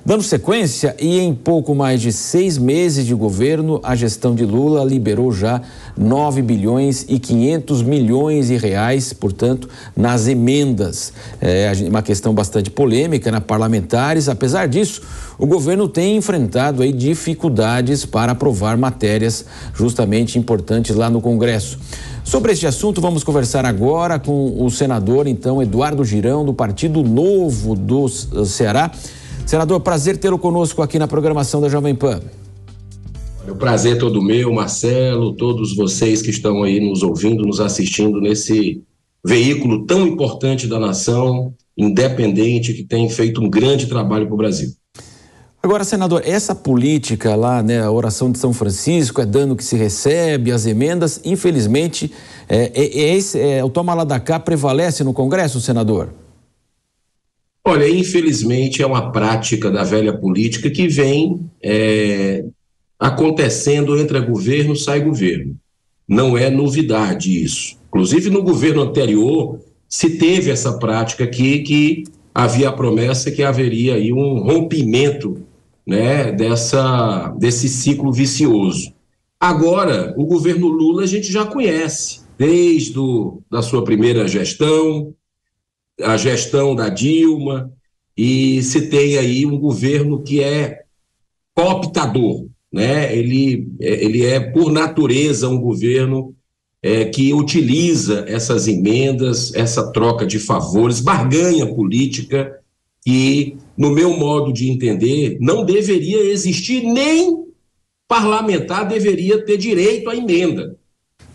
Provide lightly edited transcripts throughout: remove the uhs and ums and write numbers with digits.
Dando sequência, e em pouco mais de 6 meses de governo, a gestão de Lula liberou já 9 bilhões e 500 milhões de reais, portanto, nas emendas. É uma questão bastante polêmica, né, parlamentares. Apesar disso, o governo tem enfrentado aí dificuldades para aprovar matérias justamente importantes lá no Congresso. Sobre este assunto, vamos conversar agora com o senador, então, Eduardo Girão, do Partido Novo do Ceará. Senador, prazer tê-lo conosco aqui na programação da Jovem Pan. O prazer é todo meu, Marcelo, todos vocês que estão aí nos ouvindo, nos assistindo nesse veículo tão importante da nação, independente, que tem feito um grande trabalho para o Brasil. Agora, senador, essa política lá, né, a oração de São Francisco, é dano que se recebe, as emendas, infelizmente, o toma lá da cá prevalece no Congresso, senador? Olha, infelizmente é uma prática da velha política que vem acontecendo, entra governo, sai governo. Não é novidade isso. Inclusive no governo anterior se teve essa prática aqui, que havia a promessa que haveria aí um rompimento, né, desse ciclo vicioso. Agora, o governo Lula a gente já conhece, desde da sua primeira gestão, a gestão da Dilma, e se tem aí um governo que é cooptador, né? Ele é, por natureza, um governo que utiliza essas emendas, essa troca de favores, barganha política, que, no meu modo de entender, não deveria existir, nem parlamentar deveria ter direito à emenda,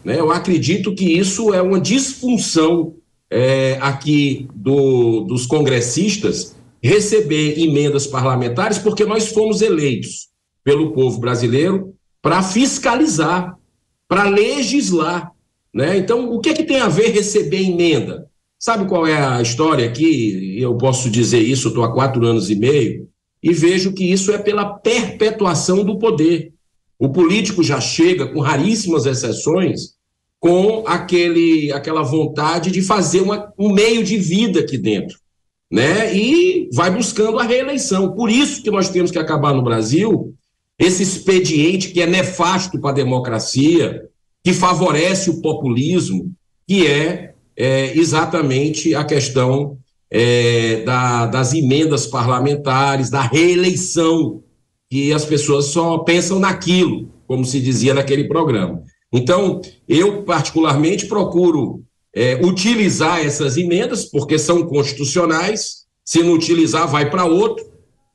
né? Eu acredito que isso é uma disfunção aqui dos congressistas receber emendas parlamentares, porque nós fomos eleitos pelo povo brasileiro para fiscalizar, para legislar, né? Então, o que tem a ver receber emenda? Sabe qual é a história aqui? Eu posso dizer isso, estou há 4 anos e meio, e vejo que isso é pela perpetuação do poder. O político já chega, com raríssimas exceções, com aquela vontade de fazer um meio de vida aqui dentro, né? E vai buscando a reeleição. Por isso que nós temos que acabar no Brasil esse expediente que é nefasto para a democracia, que favorece o populismo, que é exatamente a questão das emendas parlamentares, da reeleição, que as pessoas só pensam naquilo, como se dizia naquele programa. Então, eu particularmente procuro utilizar essas emendas, porque são constitucionais. Se não utilizar, vai para outro,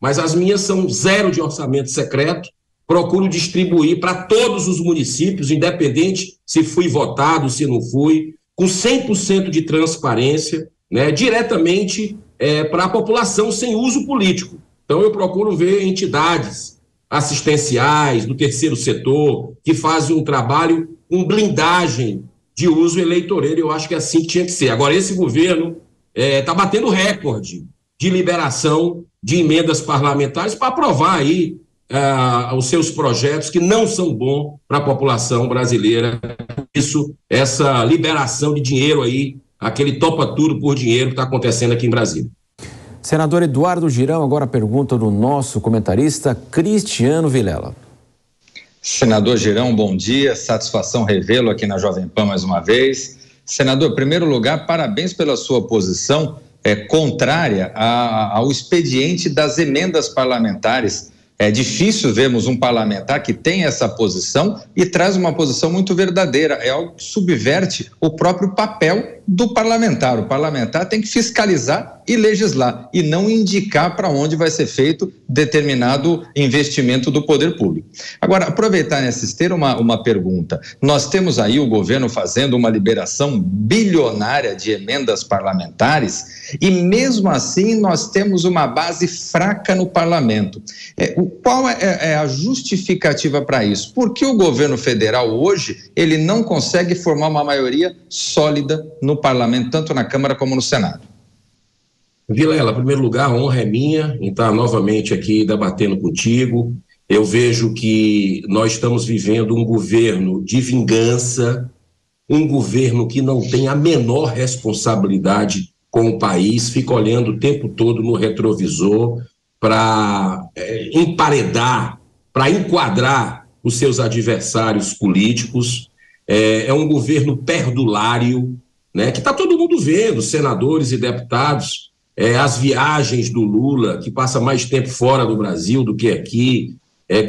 mas as minhas são 0 de orçamento secreto. Procuro distribuir para todos os municípios, independente se fui votado, se não fui, com 100% de transparência, né, diretamente para a população, sem uso político. Então, eu procuro ver entidades assistenciais, do terceiro setor, que fazem um trabalho com blindagem de uso eleitoreiro. Eu acho que é assim que tinha que ser. Agora, esse governo está batendo recorde de liberação de emendas parlamentares para aprovar aí os seus projetos que não são bons para a população brasileira. Isso, essa liberação de dinheiro aí, aquele topa tudo por dinheiro que está acontecendo aqui em Brasília. Senador Eduardo Girão, agora pergunta do nosso comentarista Cristiano Vilela. Senador Girão, bom dia, satisfação revê-lo aqui na Jovem Pan mais uma vez. Senador, em primeiro lugar, parabéns pela sua posição contrária ao expediente das emendas parlamentares. É difícil vermos um parlamentar que tem essa posição e traz uma posição muito verdadeira. É algo que subverte o próprio papel do parlamentar. O parlamentar tem que fiscalizar e legislar e não indicar para onde vai ser feito determinado investimento do poder público. Agora, aproveitar nessa esteira uma pergunta. Nós temos aí o governo fazendo uma liberação bilionária de emendas parlamentares e mesmo assim nós temos uma base fraca no parlamento. Qual é a justificativa para isso? Por que o governo federal hoje ele não consegue formar uma maioria sólida no parlamento, tanto na Câmara como no Senado? Vilela, em primeiro lugar, a honra é minha em estar novamente aqui debatendo contigo. Eu vejo que nós estamos vivendo um governo de vingança, um governo que não tem a menor responsabilidade com o país, fica olhando o tempo todo no retrovisor, emparedar, para enquadrar os seus adversários políticos. É um governo perdulário, né, que está todo mundo vendo, senadores e deputados, as viagens do Lula, que passa mais tempo fora do Brasil do que aqui,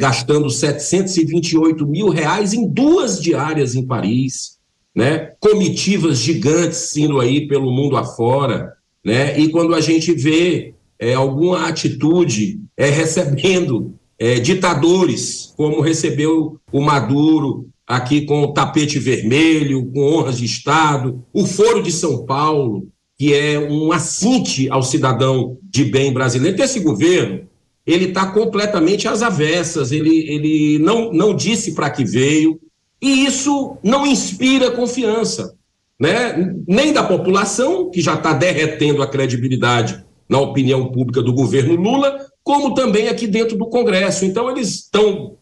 gastando R$728 mil em 2 diárias em Paris, né, comitivas gigantes indo aí pelo mundo afora, né, e quando a gente vê alguma atitude recebendo ditadores, como recebeu o Maduro, aqui com o tapete vermelho, com honras de Estado, o Foro de São Paulo, que é um assinte ao cidadão de bem brasileiro. Então, esse governo, ele está completamente às avessas, ele não disse para que veio, e isso não inspira confiança, né? Nem da população, que já está derretendo a credibilidade na opinião pública do governo Lula, como também aqui dentro do Congresso. Então, eles estão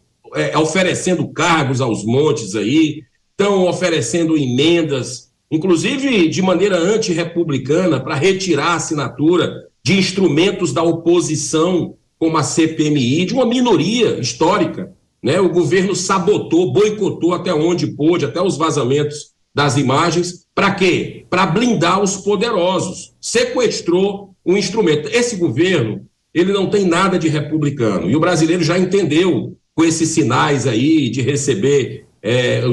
oferecendo cargos aos montes aí, estão oferecendo emendas, inclusive de maneira antirrepublicana, para retirar a assinatura de instrumentos da oposição, como a CPMI, de uma minoria histórica, né? O governo sabotou, boicotou até onde pôde, até os vazamentos das imagens. Para quê? Para blindar os poderosos. Sequestrou um instrumento. Esse governo, ele não tem nada de republicano, e o brasileiro já entendeu, com esses sinais aí de receber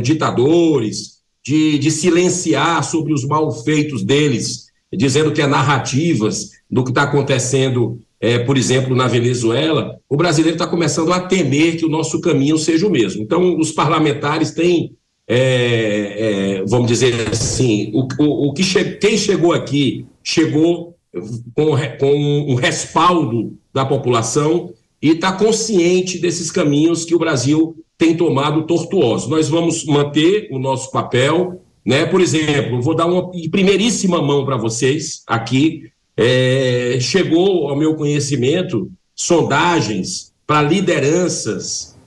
ditadores, de silenciar sobre os malfeitos deles, dizendo que é narrativas do que está acontecendo, por exemplo, na Venezuela. O brasileiro está começando a temer que o nosso caminho seja o mesmo. Então, os parlamentares têm, vamos dizer assim, quem chegou aqui, chegou com um respaldo da população, e está consciente desses caminhos que o Brasil tem tomado tortuosos. Nós vamos manter o nosso papel, né? Por exemplo, vou dar uma primeiríssima mão para vocês aqui. Chegou ao meu conhecimento sondagens para lideranças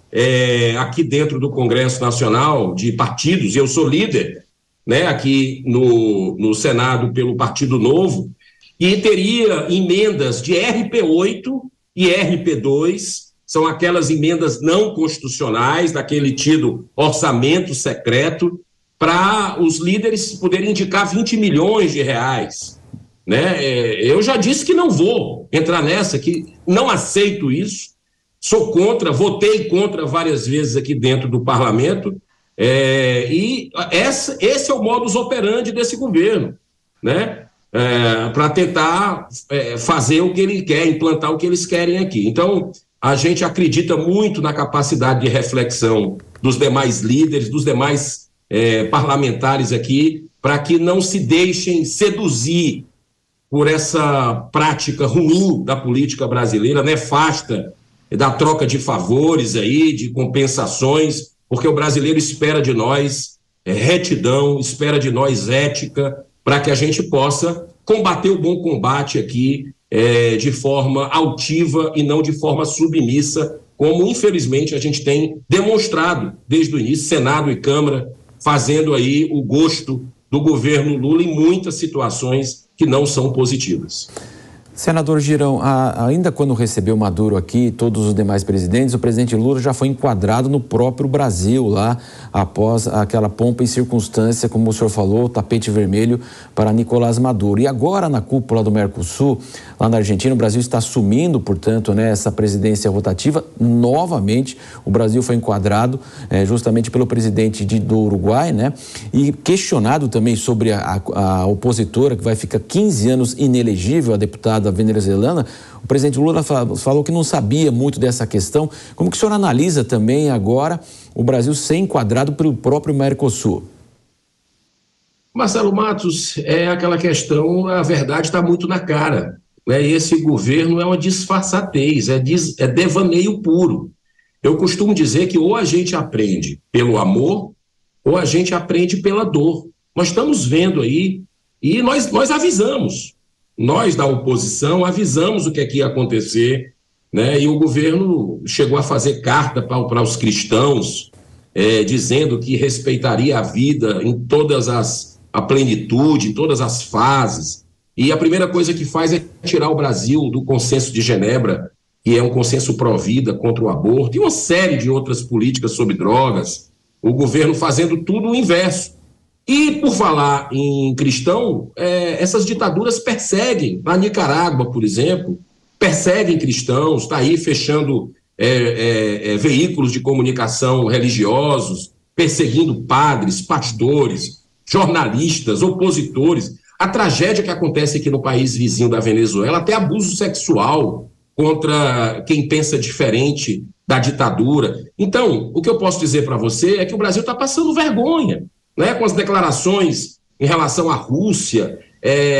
aqui dentro do Congresso Nacional de partidos, e eu sou líder, né, aqui no Senado pelo Partido Novo, e teria emendas de RP8 e RP2, são aquelas emendas não constitucionais, daquele tido orçamento secreto, para os líderes poderem indicar R$20 milhões, né? Eu já disse que não vou entrar nessa, que não aceito isso, sou contra, votei contra várias vezes aqui dentro do parlamento, e esse é o modus operandi desse governo, né? Para tentar fazer o que ele quer, implantar o que eles querem aqui. Então, a gente acredita muito na capacidade de reflexão dos demais líderes, dos demais parlamentares aqui, para que não se deixem seduzir por essa prática ruim da política brasileira, nefasta, da troca de favores aí, de compensações, porque o brasileiro espera de nós retidão, espera de nós ética, para que a gente possa combater o bom combate aqui de forma altiva e não de forma submissa, como infelizmente a gente tem demonstrado desde o início, Senado e Câmara, fazendo aí o gosto do governo Lula em muitas situações que não são positivas. Senador Girão, ainda quando recebeu Maduro aqui, todos os demais presidentes, o presidente Lula já foi enquadrado no próprio Brasil lá, após aquela pompa e circunstância, como o senhor falou, tapete vermelho para Nicolás Maduro. E agora na cúpula do Mercosul, lá na Argentina, o Brasil está assumindo, portanto, né, essa presidência rotativa. Novamente, o Brasil foi enquadrado justamente pelo presidente do Uruguai, né? E questionado também sobre a opositora, que vai ficar 15 anos inelegível, a deputada venezuelana. O presidente Lula falou que não sabia muito dessa questão. Como que o senhor analisa também agora o Brasil ser enquadrado pelo próprio Mercosul? Marcelo Matos, é aquela questão, a verdade está muito na cara, né? Esse governo é uma disfarçatez, é devaneio puro. Eu costumo dizer que ou a gente aprende pelo amor ou a gente aprende pela dor. Nós estamos vendo aí e nós avisamos. Nós, da oposição, avisamos o que é que ia acontecer, né? E o governo chegou a fazer carta para os cristãos, dizendo que respeitaria a vida em todas a plenitude, em todas as fases. E a primeira coisa que faz é tirar o Brasil do Consenso de Genebra, que é um consenso pró-vida contra o aborto, e uma série de outras políticas sobre drogas, o governo fazendo tudo o inverso. E, por falar em cristão, essas ditaduras perseguem, na Nicarágua, por exemplo, perseguem cristãos, está aí fechando veículos de comunicação religiosos, perseguindo padres, pastores, jornalistas, opositores. A tragédia que acontece aqui no país vizinho da Venezuela, até abuso sexual contra quem pensa diferente da ditadura. Então, o que eu posso dizer para você é que o Brasil está passando vergonha, né, com as declarações em relação à Rússia,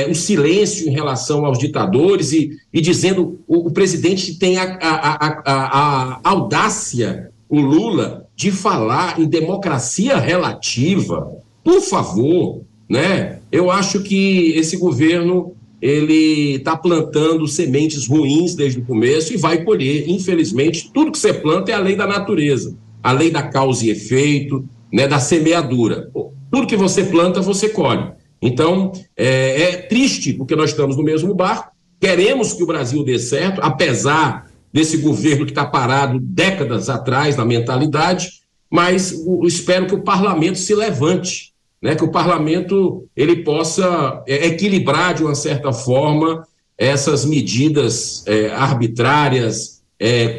o silêncio em relação aos ditadores e dizendo o presidente tem a audácia, o Lula, de falar em democracia relativa. Por favor, né? Eu acho que esse governo ele está plantando sementes ruins desde o começo e vai colher, infelizmente, tudo que você planta é a lei da natureza, a lei da causa e efeito, né, da semeadura. Tudo que você planta, você colhe. Então, é triste, porque nós estamos no mesmo barco, queremos que o Brasil dê certo, apesar desse governo que está parado décadas atrás na mentalidade, mas espero que o parlamento se levante, né, que o parlamento ele possa equilibrar de uma certa forma essas medidas arbitrárias,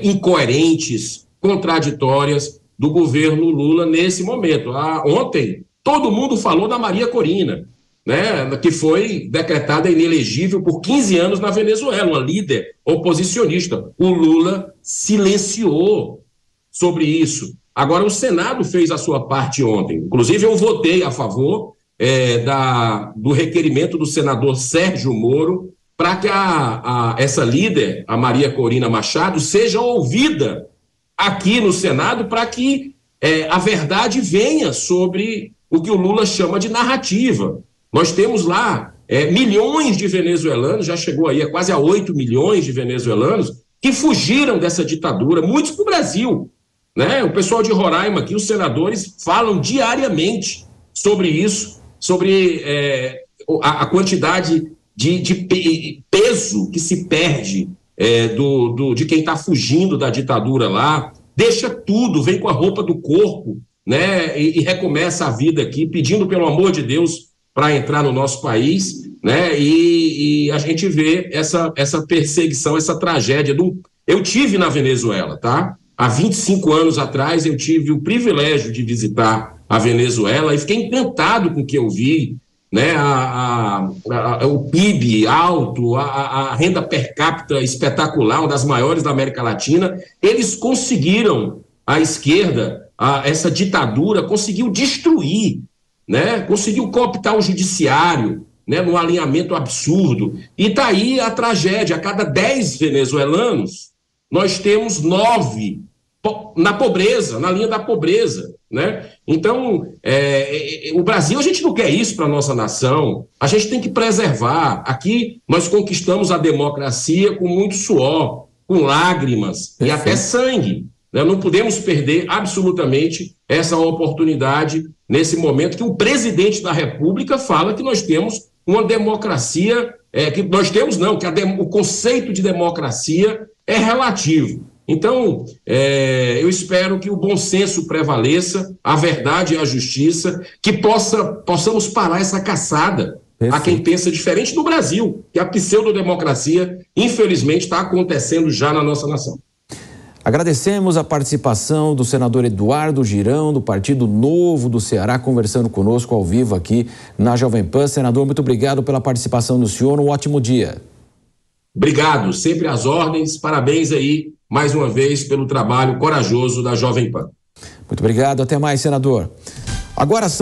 incoerentes, contraditórias do governo Lula nesse momento. Ontem, todo mundo falou da Maria Corina, né, que foi decretada inelegível por 15 anos na Venezuela, uma líder oposicionista. O Lula silenciou sobre isso. Agora, o Senado fez a sua parte ontem. Inclusive, eu votei a favor do requerimento do senador Sérgio Moro para que essa líder, a Maria Corina Machado, seja ouvida aqui no Senado para que a verdade venha sobre o que o Lula chama de narrativa. Nós temos lá milhões de venezuelanos, já chegou aí quase a 8 milhões de venezuelanos, que fugiram dessa ditadura, muitos para o Brasil. Né? O pessoal de Roraima aqui, os senadores, falam diariamente sobre isso, sobre a quantidade de peso que se perde de quem está fugindo da ditadura lá, deixa tudo, vem com a roupa do corpo, né? E recomeça a vida aqui, pedindo pelo amor de Deus para entrar no nosso país, né? E a gente vê essa perseguição, essa tragédia. Eu tive na Venezuela, tá? Há 25 anos atrás eu tive o privilégio de visitar a Venezuela e fiquei encantado com o que eu vi, né? O PIB alto, a renda per capita espetacular, uma das maiores da América Latina. Eles conseguiram, a esquerda, essa ditadura conseguiu destruir, né? Conseguiu cooptar o judiciário, né? Num alinhamento absurdo. E está aí a tragédia. A cada 10 venezuelanos, nós temos 9 na pobreza, na linha da pobreza, né? Então, o Brasil, a gente não quer isso para a nossa nação, a gente tem que preservar. Aqui nós conquistamos a democracia com muito suor, com lágrimas e até sangue, né? Não podemos perder absolutamente essa oportunidade nesse momento que o presidente da República fala que nós temos uma democracia, que nós temos não, que o conceito de democracia é relativo. Então, eu espero que o bom senso prevaleça, a verdade e a justiça, que possamos parar essa caçada a quem pensa diferente no Brasil, que a pseudodemocracia, infelizmente, está acontecendo já na nossa nação. Agradecemos a participação do senador Eduardo Girão, do Partido Novo do Ceará, conversando conosco ao vivo aqui na Jovem Pan. Senador, muito obrigado pela participação do senhor, um ótimo dia. Obrigado, sempre às ordens, parabéns aí, mais uma vez, pelo trabalho corajoso da Jovem Pan. Muito obrigado, até mais, senador. Agora são